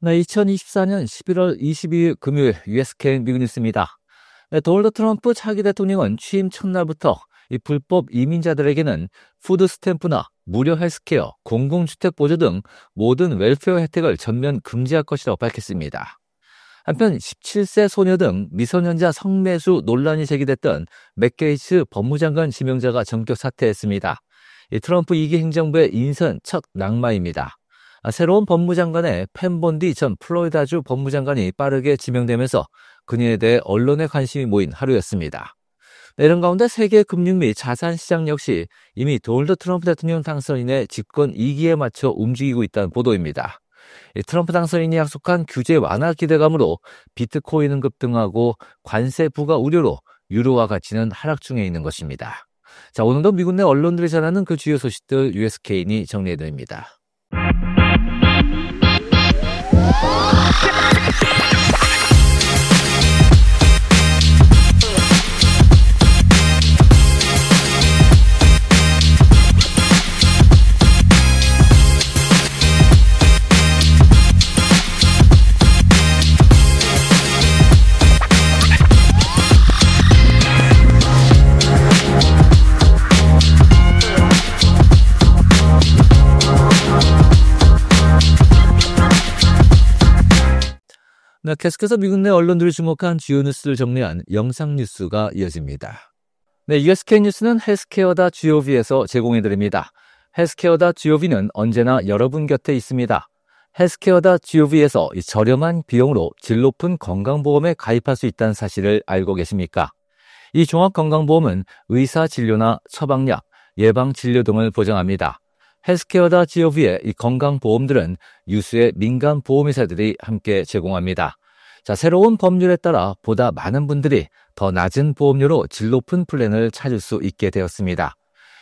네, 2024년 11월 22일 금요일 USK 미국 뉴스입니다. 네, 도널드 트럼프 차기 대통령은 취임 첫날부터 이 불법 이민자들에게는 푸드 스탬프나 무료 헬스케어, 공공주택 보조 등 모든 웰페어 혜택을 전면 금지할 것이라고 밝혔습니다. 한편 17세 소녀 등 미성년자 성매수 논란이 제기됐던 맥 게이츠 법무장관 지명자가 전격 사퇴했습니다. 이 트럼프 2기 행정부의 인선 첫 낙마입니다. 새로운 법무장관의 펜 본디 전 플로리다주 법무장관이 빠르게 지명되면서 그녀에 대해 언론의 관심이 모인 하루였습니다. 이런 가운데 세계 금융 및 자산 시장 역시 이미 도널드 트럼프 대통령 당선인의 집권 2기에 맞춰 움직이고 있다는 보도입니다. 트럼프 당선인이 약속한 규제 완화 기대감으로 비트코인은 급등하고 관세 부과 우려로 유로화 가치는 하락 중에 있는 것입니다. 자, 오늘도 미국 내 언론들이 전하는 그 주요 소식들 USK인이 정리해드립니다. 네, 계속해서 미국 내 언론들이 주목한 주요 뉴스를 정리한 영상 뉴스가 이어집니다. 네, USK 뉴스는 헬스케어다 GOV에서 제공해드립니다. 헬스케어다 GOV는 언제나 여러분 곁에 있습니다. 헬스케어다 GOV에서 저렴한 비용으로 질 높은 건강보험에 가입할 수 있다는 사실을 알고 계십니까? 이 종합건강보험은 의사 진료나 처방약, 예방진료 등을 보장합니다. 헬스케어다 GOV의 이 건강보험들은 유수의 민간 보험회사들이 함께 제공합니다. 자, 새로운 법률에 따라 보다 많은 분들이 더 낮은 보험료로 질 높은 플랜을 찾을 수 있게 되었습니다.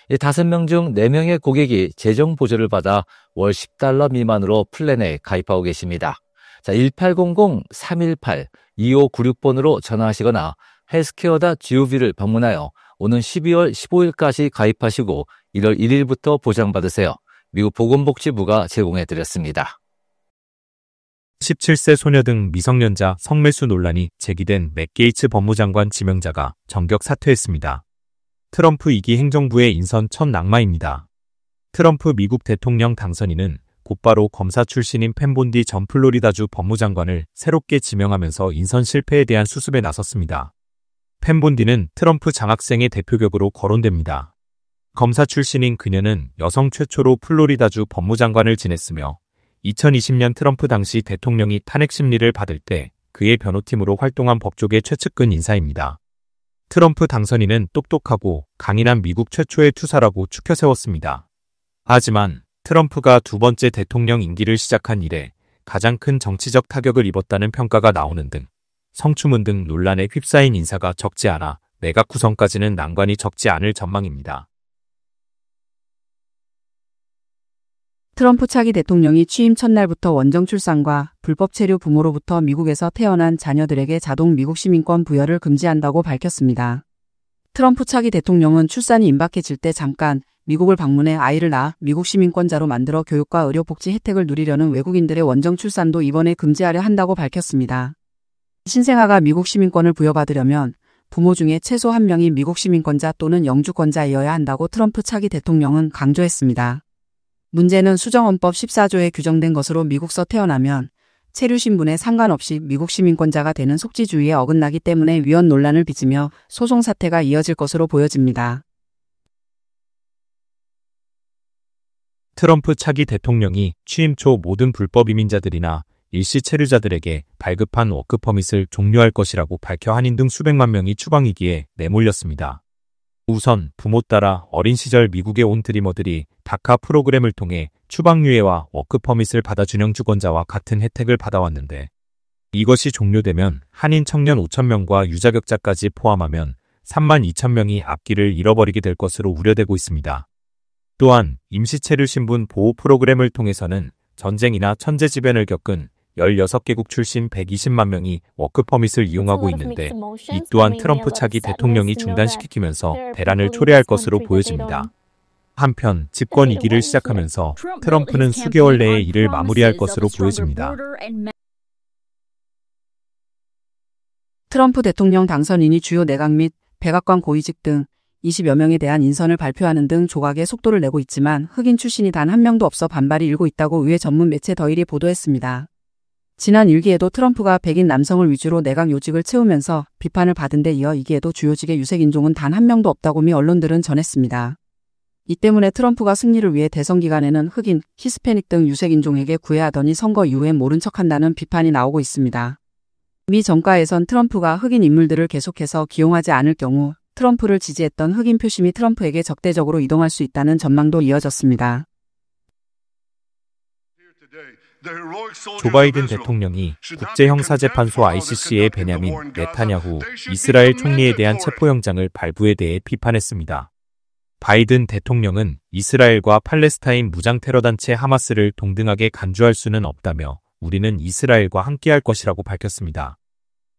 5명 중 4명의 고객이 재정 보조를 받아 월 $10 미만으로 플랜에 가입하고 계십니다. 자, 1800-318-2596번으로 전화하시거나 헬스케어다 GOV를 방문하여 오는 12월 15일까지 가입하시고 1월 1일부터 보장받으세요. 미국 보건복지부가 제공해드렸습니다. 17세 소녀 등 미성년자 성매수 논란이 제기된 맥 게이츠 법무장관 지명자가 전격 사퇴했습니다. 트럼프 2기 행정부의 인선 첫 낙마입니다. 트럼프 미국 대통령 당선인은 곧바로 검사 출신인 펜 본디 전 플로리다주 법무장관을 새롭게 지명하면서 인선 실패에 대한 수습에 나섰습니다. 펜 본디는 트럼프 장학생의 대표격으로 거론됩니다. 검사 출신인 그녀는 여성 최초로 플로리다주 법무장관을 지냈으며 2020년 트럼프 당시 대통령이 탄핵 심리를 받을 때 그의 변호팀으로 활동한 법조계 최측근 인사입니다. 트럼프 당선인은 똑똑하고 강인한 미국 최초의 투사라고 추켜 세웠습니다. 하지만 트럼프가 두 번째 대통령 임기를 시작한 이래 가장 큰 정치적 타격을 입었다는 평가가 나오는 등 성추문 등 논란에 휩싸인 인사가 적지 않아 내각 구성까지는 난관이 적지 않을 전망입니다. 트럼프 차기 대통령이 취임 첫날부터 원정 출산과 불법 체류 부모로부터 미국에서 태어난 자녀들에게 자동 미국 시민권 부여를 금지한다고 밝혔습니다. 트럼프 차기 대통령은 출산이 임박해질 때 잠깐 미국을 방문해 아이를 낳아 미국 시민권자로 만들어 교육과 의료복지 혜택을 누리려는 외국인들의 원정 출산도 이번에 금지하려 한다고 밝혔습니다. 신생아가 미국 시민권을 부여받으려면 부모 중에 최소 1명이 미국 시민권자 또는 영주권자이어야 한다고 트럼프 차기 대통령은 강조했습니다. 문제는 수정헌법 14조에 규정된 것으로 미국서 태어나면 체류 신분에 상관없이 미국 시민권자가 되는 속지주의에 어긋나기 때문에 위헌 논란을 빚으며 소송 사태가 이어질 것으로 보여집니다. 트럼프 차기 대통령이 취임 초 모든 불법 이민자들이나 일시 체류자들에게 발급한 워크퍼밋을 종료할 것이라고 밝혀 한인 등 수백만 명이 추방위기에 내몰렸습니다. 우선 부모 따라 어린 시절 미국에 온 드리머들이 다카 프로그램을 통해 추방유예와 워크퍼밋을 받아준 주권자와 같은 혜택을 받아왔는데 이것이 종료되면 한인 청년 5,000명과 유자격자까지 포함하면 32,000명이 앞길을 잃어버리게 될 것으로 우려되고 있습니다. 또한 임시체류 신분 보호 프로그램을 통해서는 전쟁이나 천재지변을 겪은 16개국 출신 120만 명이 워크퍼밋을 이용하고 있는데 이 또한 트럼프 차기 대통령이 중단시키면서 대란을 초래할 것으로 보여집니다. 한편 집권 2기를 시작하면서 트럼프는 수개월 내에 이를 마무리할 것으로 보여집니다. 트럼프 대통령 당선인이 주요 내각 및 백악관 고위직 등 20여 명에 대한 인선을 발표하는 등 조각의 속도를 내고 있지만 흑인 출신이 단 한 명도 없어 반발이 일고 있다고 의회 전문 매체 더일이 보도했습니다. 지난 1기에도 트럼프가 백인 남성을 위주로 내각 요직을 채우면서 비판을 받은 데 이어 2기에도 주요직의 유색인종은 단 한 명도 없다고 미 언론들은 전했습니다. 이 때문에 트럼프가 승리를 위해 대선 기간에는 흑인, 히스패닉 등 유색인종에게 구애하더니 선거 이후엔 모른 척한다는 비판이 나오고 있습니다. 미 정가에선 트럼프가 흑인 인물들을 계속해서 기용하지 않을 경우 트럼프를 지지했던 흑인 표심이 트럼프에게 적대적으로 이동할 수 있다는 전망도 이어졌습니다. 조 바이든 대통령이 국제형사재판소 ICC의 베냐민 네타냐후 이스라엘 총리에 대한 체포영장을 발부에 대해 비판했습니다. 바이든 대통령은 이스라엘과 팔레스타인 무장테러단체 하마스를 동등하게 간주할 수는 없다며 우리는 이스라엘과 함께할 것이라고 밝혔습니다.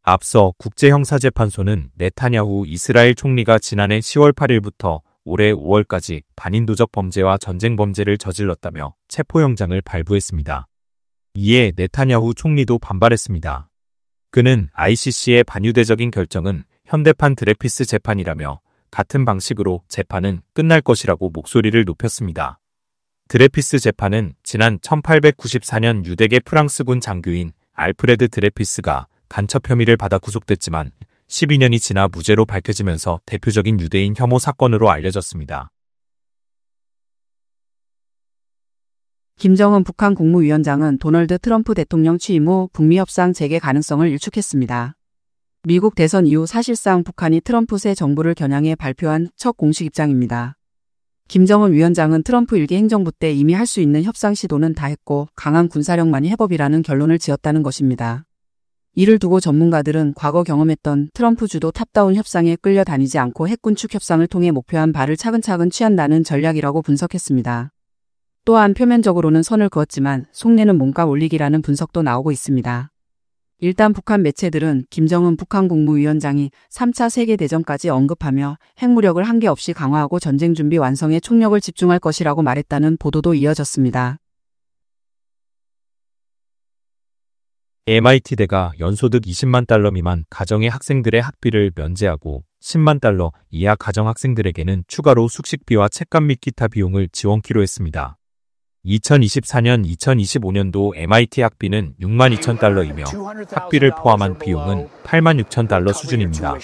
앞서 국제형사재판소는 네타냐후 이스라엘 총리가 지난해 10월 8일부터 올해 5월까지 반인도적 범죄와 전쟁 범죄를 저질렀다며 체포영장을 발부했습니다. 이에 네타냐후 총리도 반발했습니다. 그는 ICC의 반유대적인 결정은 현대판 드레피스 재판이라며 같은 방식으로 재판은 끝날 것이라고 목소리를 높였습니다. 드레피스 재판은 지난 1894년 유대계 프랑스군 장교인 알프레드 드레피스가 간첩 혐의를 받아 구속됐지만 12년이 지나 무죄로 밝혀지면서 대표적인 유대인 혐오 사건으로 알려졌습니다. 김정은 북한 국무위원장은 도널드 트럼프 대통령 취임 후 북미 협상 재개 가능성을 일축했습니다. 미국 대선 이후 사실상 북한이 트럼프 새 정부를 겨냥해 발표한 첫 공식 입장입니다. 김정은 위원장은 트럼프 1기 행정부 때 이미 할 수 있는 협상 시도는 다 했고 강한 군사력만이 해법이라는 결론을 지었다는 것입니다. 이를 두고 전문가들은 과거 경험했던 트럼프 주도 탑다운 협상에 끌려다니지 않고 핵군축 협상을 통해 목표한 바를 차근차근 취한다는 전략이라고 분석했습니다. 또한 표면적으로는 선을 그었지만 속내는 몸값 올리기라는 분석도 나오고 있습니다. 일단 북한 매체들은 김정은 북한 국무위원장이 3차 세계대전까지 언급하며 핵무력을 한계 없이 강화하고 전쟁 준비 완성에 총력을 집중할 것이라고 말했다는 보도도 이어졌습니다. MIT대가 연소득 20만 달러 미만 가정의 학생들의 학비를 면제하고 10만 달러 이하 가정 학생들에게는 추가로 숙식비와 책감 및 기타 비용을 지원키로 했습니다. 2024년 2025년도 MIT 학비는 6만 2천 달러이며 학비를 포함한 비용은 8만 6천 달러 수준입니다.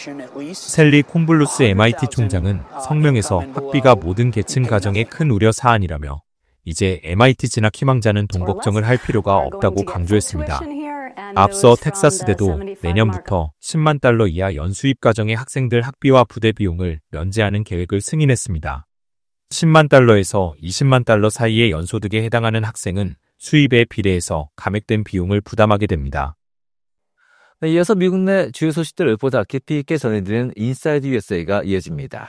셀리 콤블루스 MIT 총장은 성명에서 학비가 모든 계층 가정의 큰 우려 사안이라며 이제 MIT 진학 희망자는 돈 걱정을 할 필요가 없다고 강조했습니다. 앞서 텍사스대도 내년부터 10만 달러 이하 연수입 가정의 학생들 학비와 부대 비용을 면제하는 계획을 승인했습니다. 10만 달러에서 20만 달러 사이의 연소득에 해당하는 학생은 수입에 비례해서 감액된 비용을 부담하게 됩니다. 네, 이어서 미국 내 주요 소식들을 보다 깊이 있게 전해드리는 인사이드 USA가 이어집니다.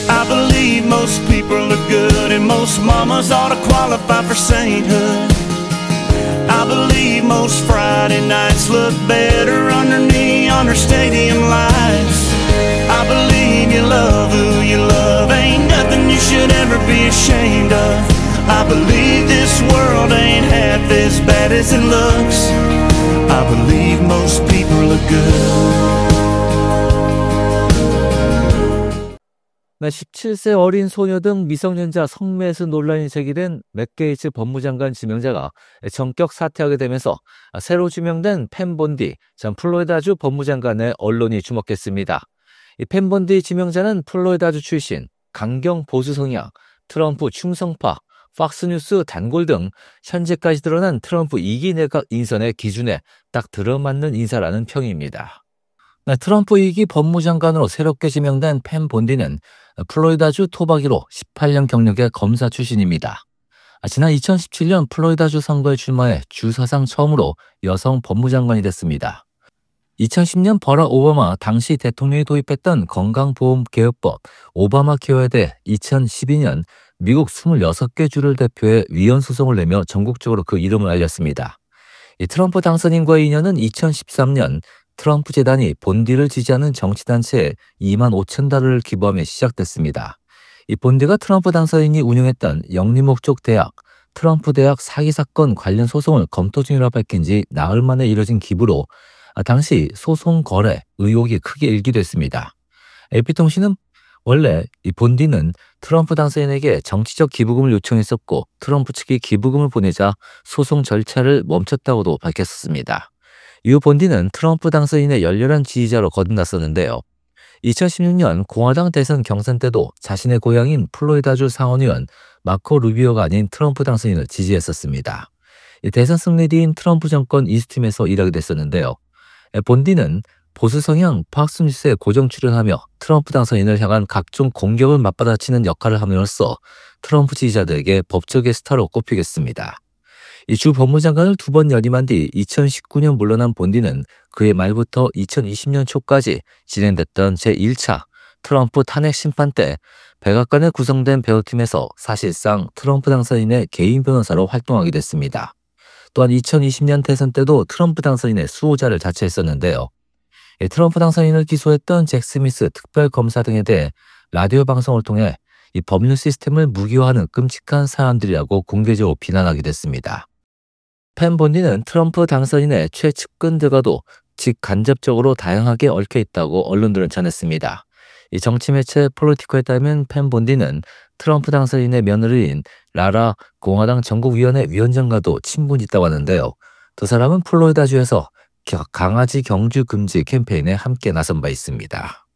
I believe most people are good and most mamas ought to qualify for sainthood. I believe most Friday nights look better under neon or stadium lights. I believe you love who you love, ain't nothing you should ever be ashamed of. I believe this world ain't half as bad as it looks. I believe most people are good. 네, 17세 어린 소녀 등 미성년자 성매수 논란이 제기된 맥 게이츠 법무장관 지명자가 전격 사퇴하게 되면서 새로 지명된 펜 본디 전 플로리다주 법무장관의 언론이 주목했습니다. 이 펜 본디 지명자는 플로리다주 출신, 강경 보수 성향, 트럼프 충성파, 팍스뉴스 단골 등 현재까지 드러난 트럼프 2기 내각 인선의 기준에 딱 들어맞는 인사라는 평입니다. 네, 트럼프 2기 법무장관으로 새롭게 지명된 펜 본디는 플로리다주 토박이로 18년 경력의 검사 출신입니다. 지난 2017년 플로리다주 선거에 출마해 주 사상 처음으로 여성 법무장관이 됐습니다. 2010년 버락 오바마 당시 대통령이 도입했던 건강보험개혁법 오바마 케어에 대해 2012년 미국 26개 주를 대표해 위헌 소송을 내며 전국적으로 그 이름을 알렸습니다. 이 트럼프 당선인과의 인연은 2013년 트럼프 재단이 본디를 지지하는 정치단체에 2만 5천 달러를 기부하며 시작됐습니다. 이 본디가 트럼프 당선인이 운영했던 영리목적 대학, 트럼프 대학 사기 사건 관련 소송을 검토 중이라고 밝힌 지 나흘 만에 이뤄진 기부로 당시 소송 거래 의혹이 크게 일기됐습니다. AP통신은 원래 이 본디는 트럼프 당선인에게 정치적 기부금을 요청했었고 트럼프 측이 기부금을 보내자 소송 절차를 멈췄다고도 밝혔습니다. 이후 본디는 트럼프 당선인의 열렬한 지지자로 거듭났었는데요. 2016년 공화당 대선 경선 때도 자신의 고향인 플로리다주 상원의원 마코 루비오가 아닌 트럼프 당선인을 지지했었습니다. 대선 승리 뒤인 트럼프 정권 이스팀에서 일하게 됐었는데요. 본디는 보수 성향 팍스뉴스에 고정 출연하며 트럼프 당선인을 향한 각종 공격을 맞받아치는 역할을 함으로써 트럼프 지지자들에게 법적의 스타로 꼽히겠습니다. 이 주 법무장관을 2번 연임한 뒤 2019년 물러난 본디는 그해 말부터 2020년 초까지 진행됐던 제1차 트럼프 탄핵 심판 때 백악관에 구성된 배우팀에서 사실상 트럼프 당선인의 개인 변호사로 활동하게 됐습니다. 또한 2020년 대선 때도 트럼프 당선인의 수호자를 자처했었는데요. 트럼프 당선인을 기소했던 잭 스미스 특별검사 등에 대해 라디오 방송을 통해 이 법률 시스템을 무기화하는 끔찍한 사람들이라고 공개적으로 비난하게 됐습니다. 팬 본디는 트럼프 당선인의 최측근들과도 직간접적으로 다양하게 얽혀 있다고 언론들은 전했습니다. 이 정치 매체 폴리티코에 따르면 팬 본디는 트럼프 당선인의 며느리인 라라 공화당 전국위원회 위원장과도 친분이 있다고 하는데요. 두 사람은 플로리다주에서 강아지 경주 금지 캠페인에 함께 나선 바 있습니다.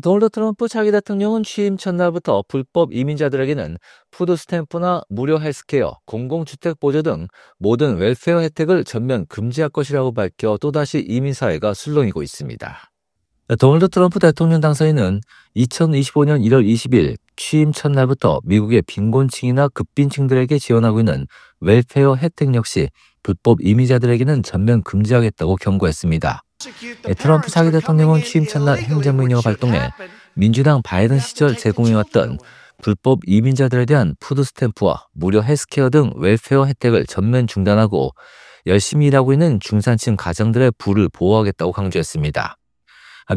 도널드 트럼프 차기 대통령은 취임 첫날부터 불법 이민자들에게는 푸드 스탬프나 무료 헬스케어, 공공주택 보조 등 모든 웰페어 혜택을 전면 금지할 것이라고 밝혀 또다시 이민사회가 술렁이고 있습니다. 도널드 트럼프 대통령 당선인은 2025년 1월 20일 취임 첫날부터 미국의 빈곤층이나 극빈층들에게 지원하고 있는 웰페어 혜택 역시 불법 이민자들에게는 전면 금지하겠다고 경고했습니다. 트럼프 차기 대통령은 취임 첫날 행정명령을 발동해 민주당 바이든 시절 제공해왔던 불법 이민자들에 대한 푸드 스탬프와 무료 헬스케어 등 웰페어 혜택을 전면 중단하고 열심히 일하고 있는 중산층 가정들의 부를 보호하겠다고 강조했습니다.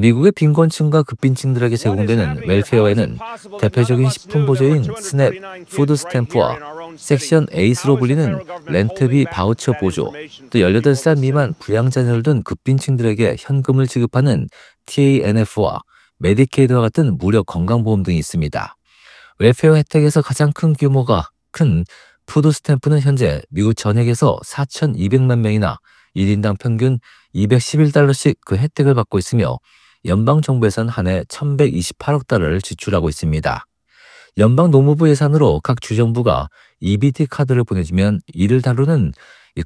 미국의 빈곤층과 극빈층들에게 제공되는 웰페어에는 대표적인 식품 보조인 스냅, 푸드 스탬프와 섹션 8로 불리는 렌트비 바우처 보조, 또 18살 미만 부양자녀를 둔 극빈층들에게 현금을 지급하는 TANF와 메디케이드와 같은 무료 건강보험 등이 있습니다. 웰페어 혜택에서 가장 큰 규모가 큰 푸드 스탬프는 현재 미국 전역에서 4,200만 명이나 1인당 평균 211달러씩 그 혜택을 받고 있으며 연방정부에서는 한 해 1,128억 달러를 지출하고 있습니다. 연방 노무부 예산으로 각 주정부가 EBT 카드를 보내주면 이를 다루는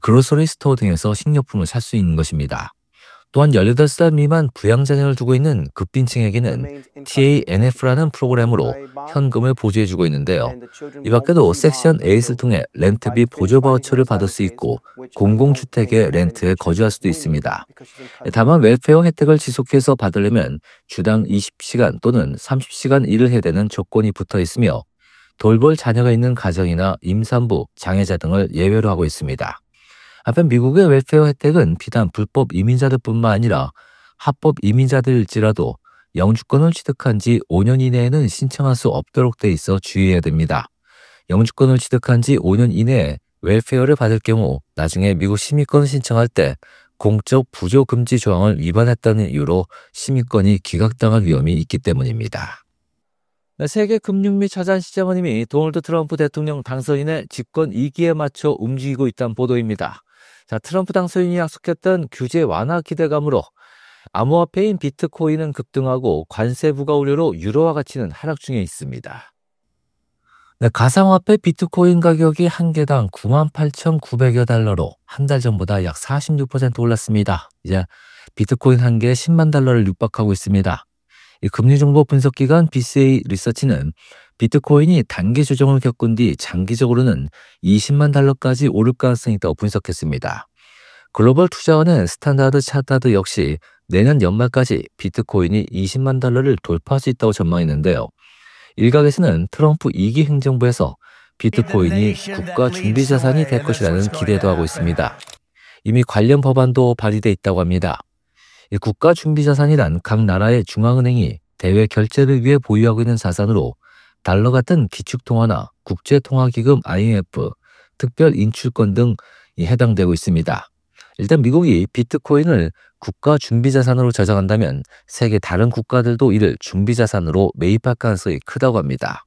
그로서리 스토어 등에서 식료품을 살 수 있는 것입니다. 또한 18살 미만 부양자녀를 두고 있는 극빈층에게는 TANF라는 프로그램으로 현금을 보조해주고 있는데요. 이 밖에도 섹션 8을 통해 렌트비 보조 바우처를 받을 수 있고 공공주택의 렌트에 거주할 수도 있습니다. 다만 웰페어 혜택을 지속해서 받으려면 주당 20시간 또는 30시간 일을 해야 되는 조건이 붙어 있으며 돌볼 자녀가 있는 가정이나 임산부, 장애자 등을 예외로 하고 있습니다. 한편 미국의 웰페어 혜택은 비단 불법 이민자들뿐만 아니라 합법 이민자들일지라도 영주권을 취득한 지 5년 이내에는 신청할 수 없도록 돼 있어 주의해야 됩니다. 영주권을 취득한 지 5년 이내에 웰페어를 받을 경우 나중에 미국 시민권을 신청할 때 공적 부조 금지 조항을 위반했다는 이유로 시민권이 기각당할 위험이 있기 때문입니다. 세계 금융 및 자산 시장은 이미 도널드 트럼프 대통령 당선인의 집권 2기에 맞춰 움직이고 있다는 보도입니다. 트럼프 당선인이 약속했던 규제 완화 기대감으로 암호화폐인 비트코인은 급등하고 관세 부과 우려로 유로화 가치는 하락 중에 있습니다. 가상화폐 비트코인 가격이 한 개당 98,900여 달러로 한 달 전보다 약 46% 올랐습니다. 이제 비트코인 한 개에 10만 달러를 육박하고 있습니다. 금리정보 분석기관 BCA 리서치는 비트코인이 단기 조정을 겪은 뒤 장기적으로는 20만 달러까지 오를 가능성이 있다고 분석했습니다. 글로벌 투자원은 스탠다드 차타드 역시 내년 연말까지 비트코인이 20만 달러를 돌파할 수 있다고 전망했는데요. 일각에서는 트럼프 2기 행정부에서 비트코인이 국가 준비자산이 될 것이라는 기대도 하고 있습니다. 이미 관련 법안도 발의돼 있다고 합니다. 국가 준비자산이란 각 나라의 중앙은행이 대외 결제를 위해 보유하고 있는 자산으로 달러 같은 기축통화나 국제통화기금 IMF, 특별 인출권 등이 해당되고 있습니다. 일단 미국이 비트코인을 국가 준비자산으로 저장한다면 세계 다른 국가들도 이를 준비자산으로 매입할 가능성이 크다고 합니다.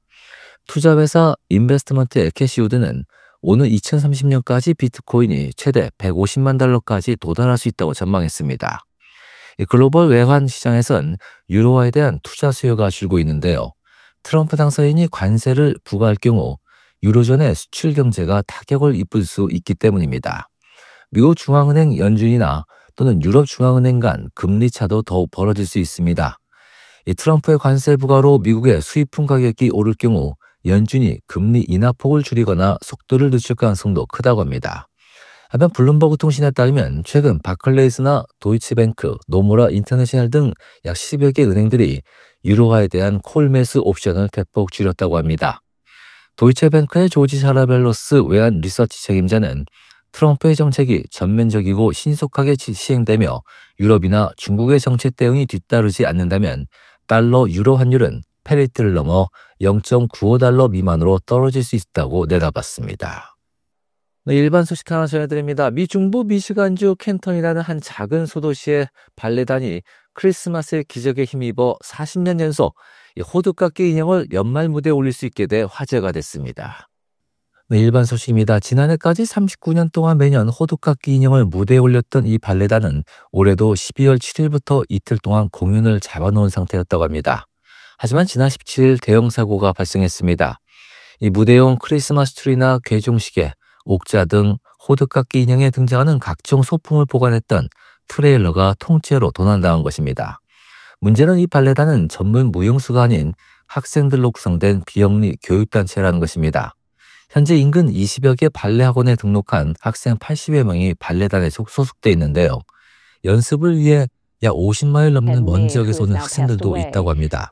투자회사 인베스트먼트 캐시우드는 오는 2030년까지 비트코인이 최대 150만 달러까지 도달할 수 있다고 전망했습니다. 글로벌 외환 시장에선 유로화에 대한 투자 수요가 줄고 있는데요. 트럼프 당선인이 관세를 부과할 경우 유로존의 수출 경제가 타격을 입을 수 있기 때문입니다. 미국 중앙은행 연준이나 또는 유럽 중앙은행 간 금리 차도 더욱 벌어질 수 있습니다. 트럼프의 관세 부과로 미국의 수입품 가격이 오를 경우 연준이 금리 인하폭을 줄이거나 속도를 늦출 가능성도 크다고 합니다. 한편 블룸버그 통신에 따르면 최근 바클레이스나 도이치뱅크, 노무라 인터내셔널 등 약 10여 개 은행들이 유로화에 대한 콜 매수 옵션을 대폭 줄였다고 합니다. 도이체뱅크의 조지 샤라벨로스 외환 리서치 책임자는 트럼프의 정책이 전면적이고 신속하게 시행되며 유럽이나 중국의 정책 대응이 뒤따르지 않는다면 달러 유로 환율은 페리티를 넘어 0.95달러 미만으로 떨어질 수 있다고 내다봤습니다. 네, 일반 소식 하나 전해드립니다. 미 중부 미시간주 켄턴이라는 한 작은 소도시의 발레단이 크리스마스의 기적에 힘입어 40년 연속 호두깎이 인형을 연말 무대에 올릴 수 있게 돼 화제가 됐습니다. 네, 일반 소식입니다. 지난해까지 39년 동안 매년 호두깎이 인형을 무대에 올렸던 이 발레단은 올해도 12월 7일부터 이틀 동안 공연을 잡아놓은 상태였다고 합니다. 하지만 지난 17일 대형 사고가 발생했습니다. 이 무대용 크리스마스 트리나 괴종시계, 옥자 등 호두깎이 인형에 등장하는 각종 소품을 보관했던 트레일러가 통째로 도난당한 것입니다. 문제는 이 발레단은 전문 무용수가 아닌 학생들로 구성된 비영리 교육단체라는 것입니다. 현재 인근 20여 개 발레 학원에 등록한 학생 80여 명이 발레단에 소속돼 있는데요. 연습을 위해 약 50마일 넘는 먼 지역에서 오는 학생들도 있다고 합니다.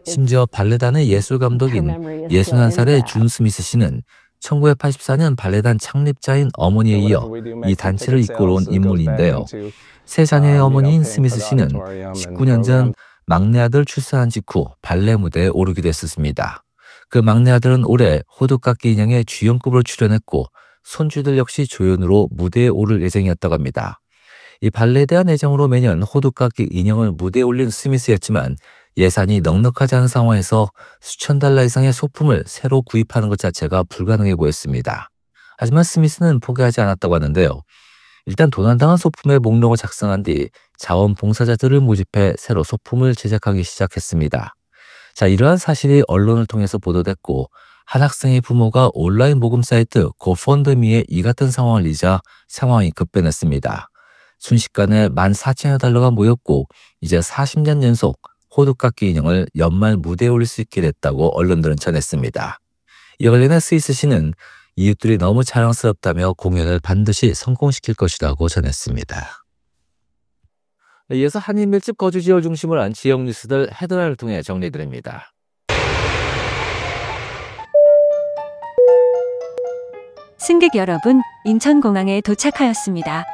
심지어 발레단의 예술감독인 61살의 준 스미스 씨는 1984년 발레단 창립자인 어머니에 이어 이 단체를 이끌어온 인물인데요. 세 자녀의 어머니인 스미스 씨는 19년 전 막내 아들 출산한 직후 발레 무대에 오르기도 했었습니다. 그 막내 아들은 올해 호두깎이 인형의 주연급으로 출연했고 손주들 역시 조연으로 무대에 오를 예정이었다고 합니다. 이 발레에 대한 애정으로 매년 호두깎이 인형을 무대에 올린 스미스였지만 예산이 넉넉하지 않은 상황에서 수천 달러 이상의 소품을 새로 구입하는 것 자체가 불가능해 보였습니다. 하지만 스미스는 포기하지 않았다고 하는데요. 일단 도난당한 소품의 목록을 작성한 뒤 자원봉사자들을 모집해 새로 소품을 제작하기 시작했습니다. 자, 이러한 사실이 언론을 통해서 보도됐고 한 학생의 부모가 온라인 모금 사이트 고펀드미에 이 같은 상황을 이자 상황이 급변했습니다. 순식간에 14,000여 달러가 모였고 이제 40년 연속 호두깎이 인형을 연말 무대에 올릴 수 있게 됐다고 언론들은 전했습니다. 이와 관련해 스위스 시는 이웃들이 너무 자랑스럽다며 공연을 반드시 성공시킬 것이라고 전했습니다. 이어서 한인 밀집 거주 지역을 중심으로 한 지역 뉴스들 헤드라인을 통해 정리해드립니다. 승객 여러분, 인천공항에 도착하였습니다.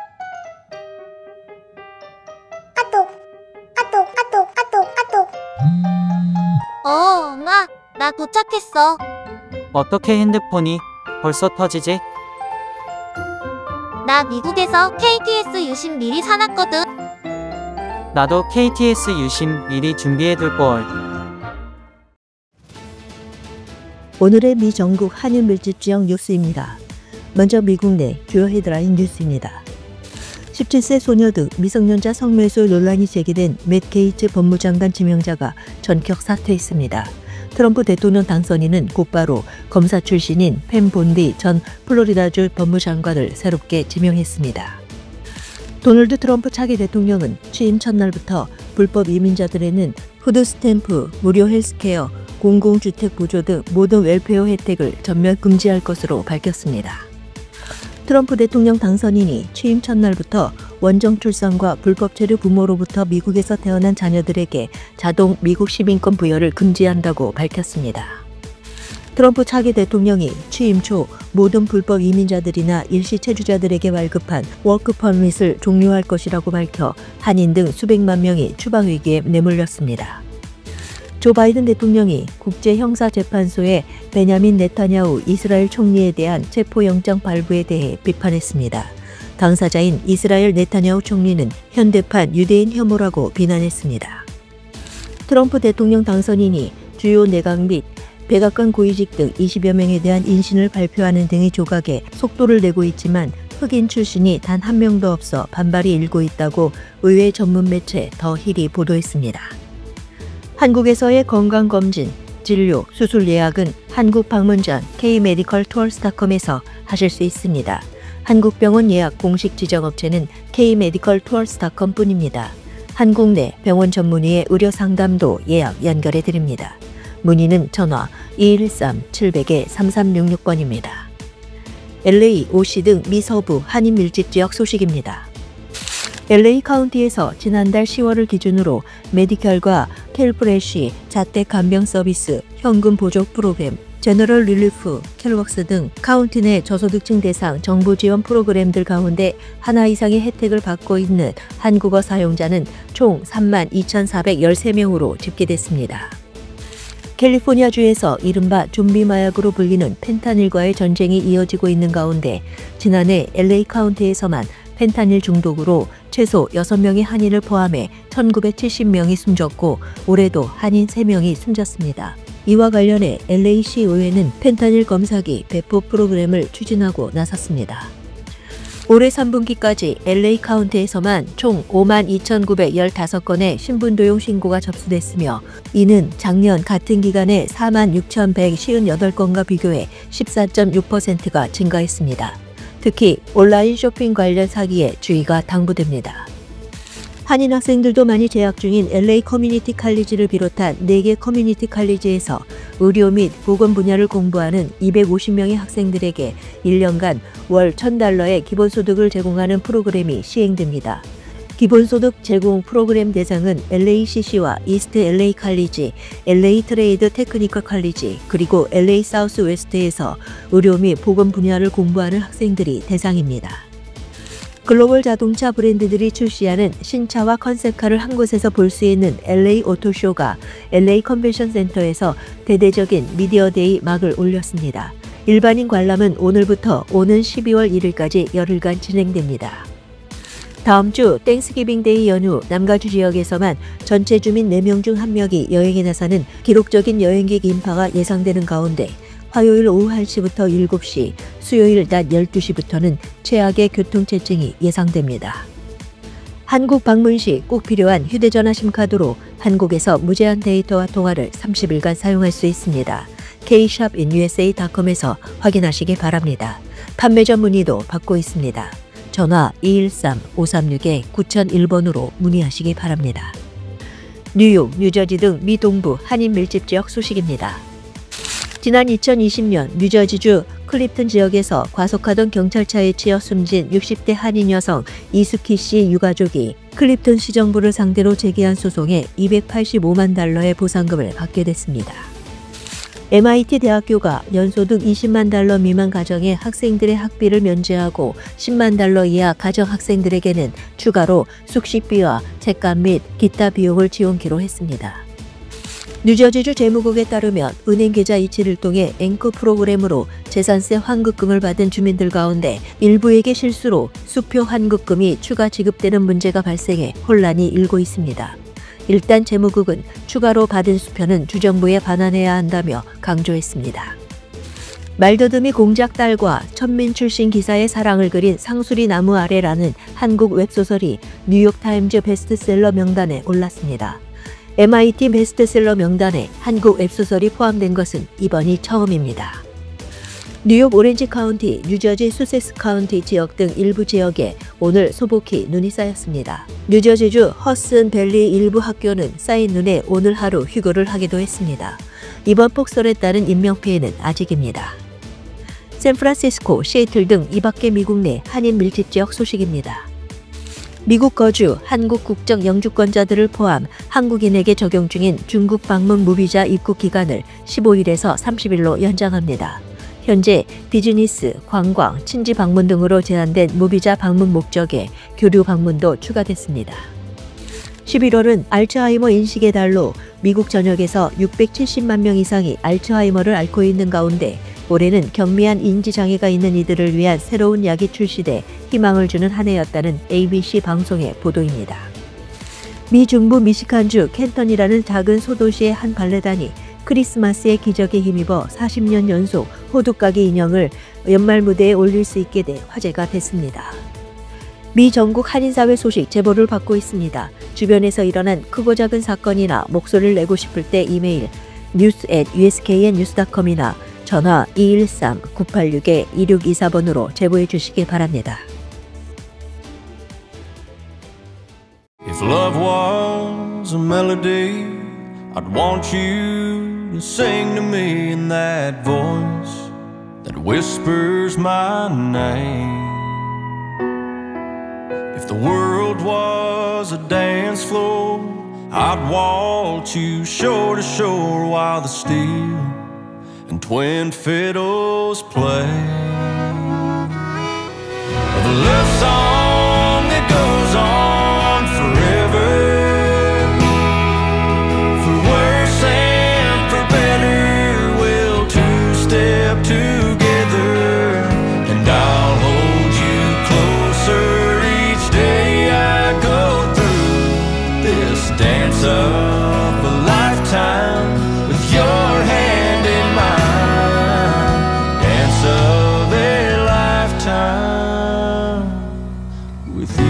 엄마, 나 도착했어. 어떻게 핸드폰이 벌써 터지지? 나 미국에서 KTS 유심 미리 사놨거든. 나도 KTS 유심 미리 준비해둘걸. 오늘의 미 전국 한인 밀집 지역 뉴스입니다. 먼저 미국 내 주요 헤드라인 뉴스입니다. 17세 소녀 등 미성년자 성매수 논란이 제기된 맷 게이츠 법무장관 지명자가 전격 사퇴했습니다. 트럼프 대통령 당선인은 곧바로 검사 출신인 팸 본디 전 플로리다주 법무장관을 새롭게 지명했습니다. 도널드 트럼프 차기 대통령은 취임 첫날부터 불법 이민자들에는 푸드 스탬프, 무료 헬스케어, 공공주택 보조 등 모든 웰페어 혜택을 전면 금지할 것으로 밝혔습니다. 트럼프 대통령 당선인이 취임 첫날부터 원정 출산과 불법 체류 부모로부터 미국에서 태어난 자녀들에게 자동 미국 시민권 부여를 금지한다고 밝혔습니다. 트럼프 차기 대통령이 취임 초 모든 불법 이민자들이나 일시 체류자들에게 발급한 워크 퍼밋을 종료할 것이라고 밝혀 한인 등 수백만 명이 추방 위기에 내몰렸습니다. 조 바이든 대통령이 국제형사재판소에 베냐민 네타냐후 이스라엘 총리에 대한 체포영장 발부에 대해 비판했습니다. 당사자인 이스라엘 네타냐후 총리는 현대판 유대인 혐오라고 비난했습니다. 트럼프 대통령 당선인이 주요 내각 및 백악관 고위직 등 20여 명에 대한 인신을 발표하는 등의 조각에 속도를 내고 있지만 흑인 출신이 단 한 명도 없어 반발이 일고 있다고 의회 전문 매체 더 힐이 보도했습니다. 한국에서의 건강검진, 진료, 수술 예약은 한국 방문 전 K-메디컬 투어스닷컴에서 하실 수 있습니다. 한국병원 예약 공식 지정업체는 K-메디컬 투어스닷컴 뿐입니다. 한국 내 병원 전문의의 의료 상담도 예약 연결해 드립니다. 문의는 전화 213-700-3366번입니다. LA, OC 등 미서부 한인 밀집 지역 소식입니다. LA 카운티에서 지난달 10월을 기준으로 메디컬과 캘프레쉬, 자택 간병 서비스, 현금 보조 프로그램, 제너럴 릴리프, 캘웍스 등 카운티 내 저소득층 대상 정부 지원 프로그램들 가운데 하나 이상의 혜택을 받고 있는 한국어 사용자는 총 32,413명으로 집계됐습니다. 캘리포니아주에서 이른바 좀비 마약으로 불리는 펜타닐과의 전쟁이 이어지고 있는 가운데 지난해 LA 카운티에서만 펜타닐 중독으로 최소 6명의 한인을 포함해 1970명이 숨졌고 올해도 한인 3명이 숨졌습니다. 이와 관련해 LA시 의회는 펜타닐 검사기 배포 프로그램을 추진하고 나섰습니다. 올해 3분기까지 LA 카운티에서만 총 52,915건의 신분도용 신고가 접수됐으며 이는 작년 같은 기간의 46,158건과 비교해 14.6%가 증가했습니다. 특히 온라인 쇼핑 관련 사기에 주의가 당부됩니다. 한인 학생들도 많이 재학 중인 LA 커뮤니티 칼리지를 비롯한 4개 커뮤니티 칼리지에서 의료 및 보건 분야를 공부하는 250명의 학생들에게 1년간 월 $1,000의 기본소득을 제공하는 프로그램이 시행됩니다. 기본소득 제공 프로그램 대상은 LACC와 이스트 LA 칼리지, LA 트레이드 테크니컬 칼리지, 그리고 LA 사우스 웨스트에서 의료 및 보건 분야를 공부하는 학생들이 대상입니다. 글로벌 자동차 브랜드들이 출시하는 신차와 컨셉카를 한 곳에서 볼 수 있는 LA 오토쇼가 LA 컨벤션 센터에서 대대적인 미디어데이 막을 올렸습니다. 일반인 관람은 오늘부터 오는 12월 1일까지 열흘간 진행됩니다. 다음 주 땡스기빙데이 연휴 남가주 지역에서만 전체 주민 4명 중 1명이 여행에 나서는 기록적인 여행객 인파가 예상되는 가운데 화요일 오후 1시부터 7시, 수요일 낮 12시부터는 최악의 교통체증이 예상됩니다. 한국 방문 시 꼭 필요한 휴대전화 심카드로 한국에서 무제한 데이터와 통화를 30일간 사용할 수 있습니다. kshopinUSA.com에서 확인하시기 바랍니다. 판매점 문의도 받고 있습니다. 전화 213-536-9001번으로 문의하시기 바랍니다. 뉴욕, 뉴저지 등 미 동부 한인 밀집 지역 소식입니다. 지난 2020년 뉴저지주 클립턴 지역에서 과속하던 경찰차에 치여 숨진 60대 한인 여성 이수키 씨 유가족이 클립턴 시정부를 상대로 제기한 소송에 $285만 보상금을 받게 됐습니다. MIT 대학교가 연소득 $20만 미만 가정의 학생들의 학비를 면제하고 $10만 이하 가정 학생들에게는 추가로 숙식비와 책감 및 기타 비용을 지원키로 했습니다. 뉴저지주 재무국에 따르면 은행 계좌 이체를 통해 앵커 프로그램으로 재산세 환급금을 받은 주민들 가운데 일부에게 실수로 수표 환급금이 추가 지급되는 문제가 발생해 혼란이 일고 있습니다. 일단 재무국은 추가로 받은 수표는 주정부에 반환해야 한다며 강조했습니다. 말더듬이 공작 딸과 천민 출신 기사의 사랑을 그린 상수리 나무 아래라는 한국 웹소설이 뉴욕타임즈 베스트셀러 명단에 올랐습니다. MIT 베스트셀러 명단에 한국 웹소설이 포함된 것은 이번이 처음입니다. 뉴욕 오렌지 카운티, 뉴저지 수섹스 카운티 지역 등 일부 지역에 오늘 소복히 눈이 쌓였습니다. 뉴저지주 허슨 밸리 일부 학교는 쌓인 눈에 오늘 하루 휴교를 하기도 했습니다. 이번 폭설에 따른 인명피해는 아직입니다. 샌프란시스코, 시애틀 등 이 밖의 미국 내 한인 밀집 지역 소식입니다. 미국 거주, 한국 국적 영주권자들을 포함 한국인에게 적용 중인 중국 방문 무비자 입국 기간을 15일에서 30일로 연장합니다. 현재 비즈니스, 관광, 친지 방문 등으로 제한된 무비자 방문 목적에 교류 방문도 추가됐습니다. 11월은 알츠하이머 인식의 달로 미국 전역에서 670만 명 이상이 알츠하이머를 앓고 있는 가운데 올해는 경미한 인지장애가 있는 이들을 위한 새로운 약이 출시돼 희망을 주는 한 해였다는 ABC 방송의 보도입니다. 미 중부 미시간주 캔턴이라는 작은 소도시의 한 발레단이 크리스마스의 기적에 힘입어 40년 연속 호두까기 인형을 연말 무대에 올릴 수 있게 돼 화제가 됐습니다. 미 전국 한인사회 소식 제보를 받고 있습니다. 주변에서 일어난 크고 작은 사건이나 목소리를 내고 싶을 때 이메일 news@usknnews.com이나 전화 213-986-2624번으로 제보해 주시기 바랍니다. If love was a melody, I'd want you to sing to me in that voice that whispers my name. If the world was a dance floor, I'd waltz you shore to shore while the steel and twin fiddles play. The love song that goes on forever, for worse and for better, we'll two-step together, and I'll hold you closer each day I go through this dance of a lifetime with your hand in mine, dance of a lifetime with you.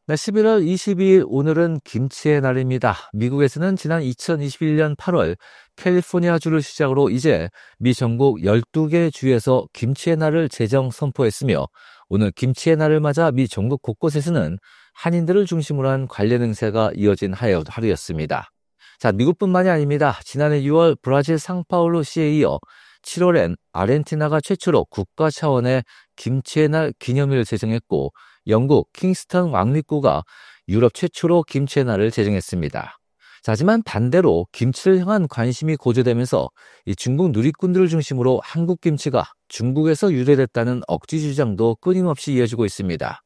네, 11월 22일 오늘은 김치의 날입니다. 미국에서는 지난 2021년 8월 캘리포니아주를 시작으로 이제 미 전국 12개 주에서 김치의 날을 제정 선포했으며 오늘 김치의 날을 맞아 미 전국 곳곳에서는 한인들을 중심으로 한 관련 행사가 이어진 하루였습니다. 자, 미국뿐만이 아닙니다. 지난해 6월 브라질 상파울루시에 이어 7월엔 아르헨티나가 최초로 국가 차원의 김치의 날 기념일을 제정했고 영국 킹스턴 왕립구가 유럽 최초로 김치의 날을 제정했습니다. 자, 하지만 반대로 김치를 향한 관심이 고조되면서 이 중국 누리꾼들을 중심으로 한국 김치가 중국에서 유래됐다는 억지 주장도 끊임없이 이어지고 있습니다.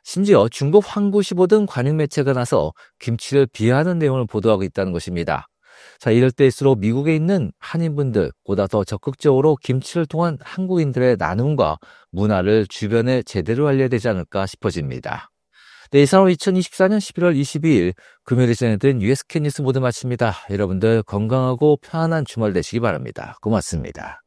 심지어 중국 황구시보 등 관영 매체가 나서 김치를 비하하는 내용을 보도하고 있다는 것입니다. 자, 이럴 때일수록 미국에 있는 한인분들 보다 더 적극적으로 김치를 통한 한국인들의 나눔과 문화를 주변에 제대로 알려야 되지 않을까 싶어집니다. 네, 이상으로 2024년 11월 22일 금요일에 전해드린 USK 뉴스 모두 마칩니다. 여러분들 건강하고 편안한 주말 되시기 바랍니다. 고맙습니다.